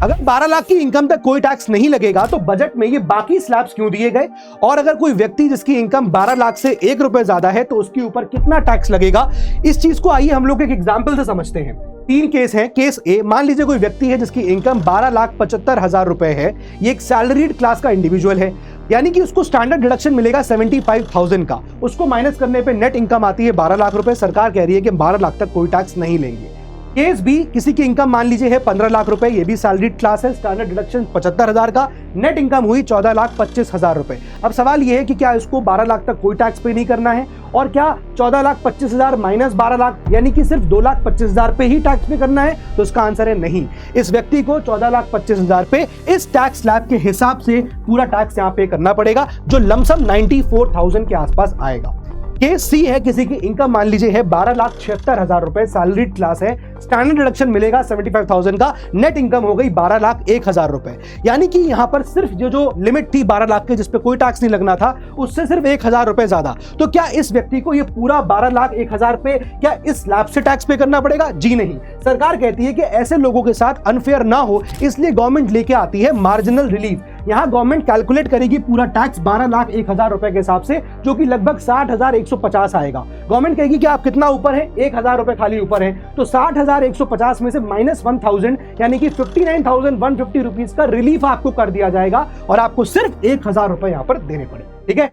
अगर 12 लाख की इनकम तक कोई टैक्स नहीं लगेगा तो बजट में ये बाकी स्लैब्स क्यों दिए गए, और अगर कोई व्यक्ति जिसकी इनकम 12 लाख से 1 रुपए ज्यादा है तो उसके ऊपर कितना टैक्स लगेगा, इस चीज को आइए हम लोग एक एग्जाम्पल से समझते हैं। 3 केस हैं। केस ए, मान लीजिए कोई व्यक्ति है जिसकी इनकम 12,75,000 रुपए है। ये एक सैलरीड क्लास का इंडिविजुअल है, यानी कि उसको स्टैंडर्ड डिडक्शन मिलेगा 75,000 का। उसको माइनस करने पे नेट इनकम आती है 12 लाख रुपए। सरकार कह रही है कि 12 लाख तक कोई टैक्स नहीं लेंगे। केस बी, किसी की इनकम मान लीजिए है 15 लाख रुपए, ये भी सैलरीड क्लास है, स्टैंडर्ड डिडक्शन 75,000 का, नेट इनकम हुई 14,25,000 रुपए। अब सवाल ये है कि क्या इसको 12 लाख तक कोई टैक्स पे नहीं करना है, और क्या 14,25,000 माइनस 12 लाख यानी कि सिर्फ 2,25,000 पे ही टैक्स पे करना है? तो इसका आंसर है नहीं। इस व्यक्ति को 14,25,000 पे इस टैक्स स्लैब के हिसाब से पूरा टैक्स यहाँ पे करना पड़ेगा, जो लमसम 94,000 के आसपास आएगा। केस सी है, किसी की इनकम मान लीजिए है 12,76,000 रुपए, सैलरीड क्लास है, स्टैंडर्ड डिडक्शन मिलेगा 75,000 का, नेट इनकम हो गई 12,01,000 रुपए। यानी कि यहां पर सिर्फ जो लिमिट थी 12 लाख के जिसपे कोई टैक्स नहीं लगना था, उससे सिर्फ 1,000 रुपए ज्यादा। तो क्या इस व्यक्ति को ये पूरा 12,01,000 पे क्या इस स्लैब से टैक्स पे करना पड़ेगा? जी नहीं। सरकार कहती है कि ऐसे लोगों के साथ अनफेयर ना हो, इसलिए गवर्नमेंट लेके आती है मार्जिनल रिलीफ। यहां गवर्नमेंट कैलकुलेट करेगी पूरा टैक्स 12,01,000 रुपए के हिसाब से, जो कि लगभग 60,150 आएगा। गवर्नमेंट कहेगी कि आप कितना ऊपर है, 1,000 रुपए खाली ऊपर है, तो 60,150 में से माइनस 1,000 यानी कि 59,150 रुपीज का रिलीफ आपको कर दिया जाएगा, और आपको सिर्फ 1,000 रुपए यहां पर देने पड़े। ठीक है।